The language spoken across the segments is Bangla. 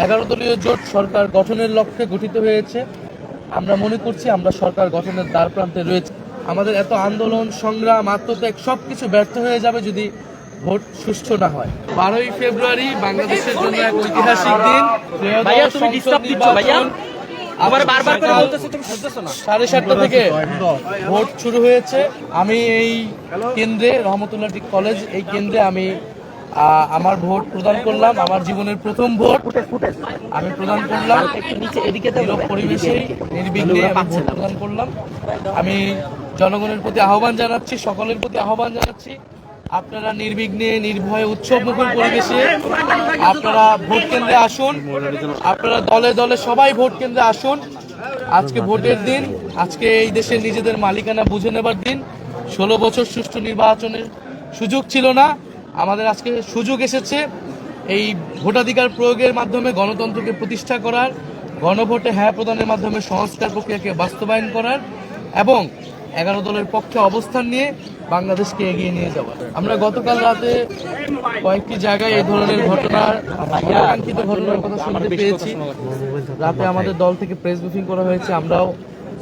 11 দলীয় জোট সরকার গঠনের লক্ষ্যে গঠিত হয়েছে। আমরা মনে করছি আমরা সরকার গঠনের দ্বার প্রান্তে রয়েছে। আমাদের এত আন্দোলন, সংগ্রাম, আত্মত্যাগ সবকিছু ব্যর্থ হয়ে যাবে যদি ভোট সুষ্ঠু না হয়। 12ই ফেব্রুয়ারি বাংলাদেশের জন্য এক ঐতিহাসিক দিন। সাড়ে 7টা থেকে ভোট শুরু হয়েছে। আমি এই কেন্দ্রে, রহমতুল্লাহ কলেজ, এই কেন্দ্রে আমি আমার ভোট প্রদান করলাম। আমার জীবনের প্রথম ভোট আমি প্রদান করলাম। পরিবেশে নির্বিঘ্নে আমি ভোট প্রদান করলাম। আমি জনগণের প্রতি আহ্বান জানাচ্ছি, সকলের প্রতি আহ্বান জানাচ্ছি, আপনারা নির্বিঘ্নে, নির্ভয়ে, উৎসবমুখর পরিবেশে আপনারা ভোট কেন্দ্রে আসুন। আপনারা দলে দলে সবাই ভোট কেন্দ্রে আসুন। আজকে ভোটের দিন, আজকে এই দেশের নিজেদের মালিকানা বুঝে নেবার দিন। 16 বছর সুষ্ঠু নির্বাচনের সুযোগ ছিল না, আমাদের আজকে সুযোগ এসেছে এই ভোটাধিকার প্রয়োগের মাধ্যমে গণতন্ত্রকে প্রতিষ্ঠা করার, গণভোটে হ্যাঁ প্রদানের মাধ্যমে সংস্কার প্রক্রিয়াকে বাস্তবায়ন করার এবং 11 দলের পক্ষে অবস্থান নিয়ে বাংলাদেশকে এগিয়ে নিয়ে যাওয়ার। আমরা গতকাল রাতে কয়েকটি জায়গায় এই ধরনের ঘটনার, আকাঙ্ক্ষিত ঘটনার কথা শুনতে পেয়েছি। রাতে আমাদের দল থেকে প্রেস ব্রিফিং করা হয়েছে। আমরাও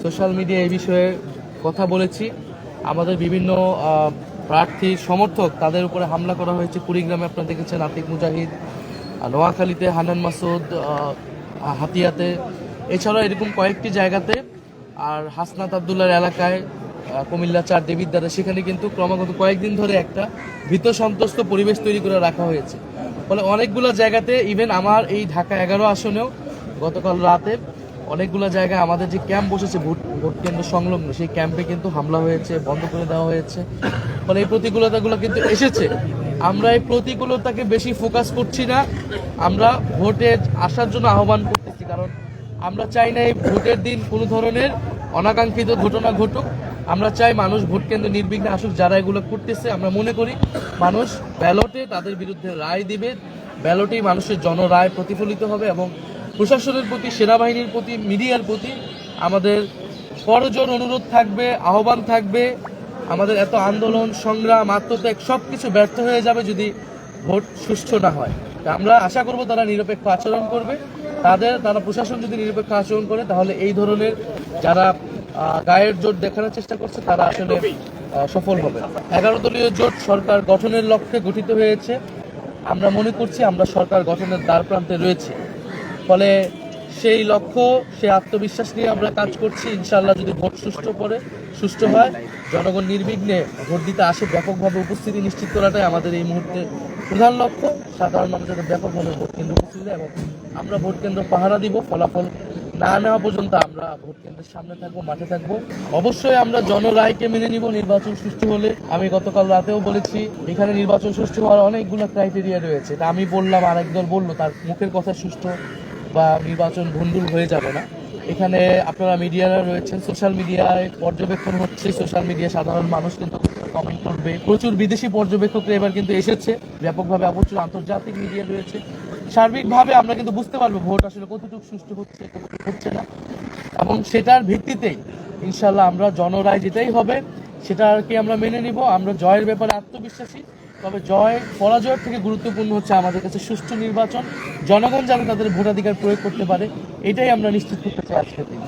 সোশ্যাল মিডিয়া এই বিষয়ে কথা বলেছি। আমাদের বিভিন্ন প্রার্থী সমর্থক তাদের উপরে হামলা করা হয়েছে। কুড়িগ্রামে আপনারা দেখেছেন আতিক মুজাহিদ, নোয়াখালীতে হান্নান মাসুদ, হাতিয়াতে, এছাড়াও এরকম কয়েকটি জায়গাতে, আর হাসনাত আবদুল্লার এলাকায় কুমিল্লা 4 দেবিদ্বারে, সেখানে কিন্তু ক্রমাগত কয়েকদিন ধরে একটা ভীত সন্ত্রস্ত পরিবেশ তৈরি করে রাখা হয়েছে। ফলে অনেকগুলো জায়গাতে, ইভেন আমার এই ঢাকা 11 আসনেও গতকাল রাতে অনেকগুলো জায়গায় আমাদের যে ক্যাম্প বসেছে ভোট কেন্দ্র সংলগ্ন, সেই ক্যাম্পে কিন্তু হামলা হয়েছে, বন্ধ করে দেওয়া হয়েছে। ফলে এই প্রতিকূলতাগুলো কিন্তু এসেছে। আমরা এই প্রতিকূলতাকে বেশি ফোকাস করছি না, আমরা ভোটে আসার জন্য আহ্বান করতেছি। কারণ আমরা চাই না এই ভোটের দিন কোনো ধরনের অনাকাঙ্ক্ষিত ঘটনা ঘটুক। আমরা চাই মানুষ ভোট কেন্দ্রে নির্বিঘ্নে আসুক। যারা এগুলো করতেছে, আমরা মনে করি মানুষ ব্যালটে তাদের বিরুদ্ধে রায় দিবে, ব্যালটেই মানুষের জনরায় প্রতিফলিত হবে এবং প্রশাসনের প্রতি, সেনাবাহিনীর প্রতি, মিডিয়ার প্রতি আমাদের করজোর অনুরোধ থাকবে, আহ্বান থাকবে। আমাদের এত আন্দোলন, সংগ্রাম, আত্মত্যাগ সবকিছু ব্যর্থ হয়ে যাবে যদি ভোট সুষ্ঠু না হয়। আমরা আশা করব তারা নিরপেক্ষ আচরণ করবে। তারা প্রশাসন যদি নিরপেক্ষ আচরণ করে, তাহলে এই ধরনের যারা গায়ের জোট দেখানোর চেষ্টা করছে তারা আসলে সফল হবে। 11 দলীয় জোট সরকার গঠনের লক্ষ্যে গঠিত হয়েছে। আমরা মনে করছি আমরা সরকার গঠনের দ্বার প্রান্তে রয়েছে। ফলে সেই লক্ষ্য, সেই আত্মবিশ্বাস নিয়ে আমরা কাজ করছি। ইনশাআল্লাহ যদি ভোট সুষ্ঠু হয়, জনগণ নির্বিঘ্নে ভোট দিতে আসে, ব্যাপকভাবে উপস্থিতি নিশ্চিত করাটাই আমাদের এই মুহূর্তে প্রধান লক্ষ্য। সাধারণ মানুষের ব্যাপকভাবে ভোট কেন্দ্র উপস্থিত এবং আমরা ভোট কেন্দ্র পাহারা দিব। ফলাফল না নেওয়া পর্যন্ত আমরা ভোট কেন্দ্রের সামনে থাকবো, মাঠে থাকবো। অবশ্যই আমরা জনরায়কে মেনে নিব। নির্বাচন সুষ্ঠু হলে, আমি গতকাল রাতেও বলেছি, এখানে নির্বাচন সুষ্ঠু হওয়ার অনেকগুলো ক্রাইটেরিয়া রয়েছে। এটা আমি বললাম, আরেক দল বললো, তার মুখের কথা সুষ্ঠু বা নির্বাচন ভণ্ডুল হয়ে যাবে না। এখানে আপনারা মিডিয়ারা রয়েছেন, সোশ্যাল মিডিয়ায় পর্যবেক্ষণ হচ্ছে, সোশ্যাল মিডিয়া সাধারণ মানুষ কিন্তু কমেন্ট করবে। প্রচুর বিদেশি পর্যবেক্ষকরা এবার কিন্তু এসেছে ব্যাপকভাবে, প্রচুর আন্তর্জাতিক মিডিয়া রয়েছে। সার্বিকভাবে আমরা কিন্তু বুঝতে পারবো ভোট আসলে কতটুকু সুষ্ঠু হচ্ছে, কতটুকু হচ্ছে না, এবং সেটার ভিত্তিতেই ইনশাল্লাহ আমরা জনরায় যেতেই হবে, সেটাকে আমরা মেনে নিব। আমরা জয়ের ব্যাপারে আত্মবিশ্বাসী, তবে পরাজয়ের থেকে গুরুত্বপূর্ণ হচ্ছে আমাদের কাছে সুষ্ঠু নির্বাচন, জনগণ যাতে তাদের ভোটাধিকার প্রয়োগ করতে পারে, এটাই আমরা নিশ্চিত করতে চাই আজকের দিন।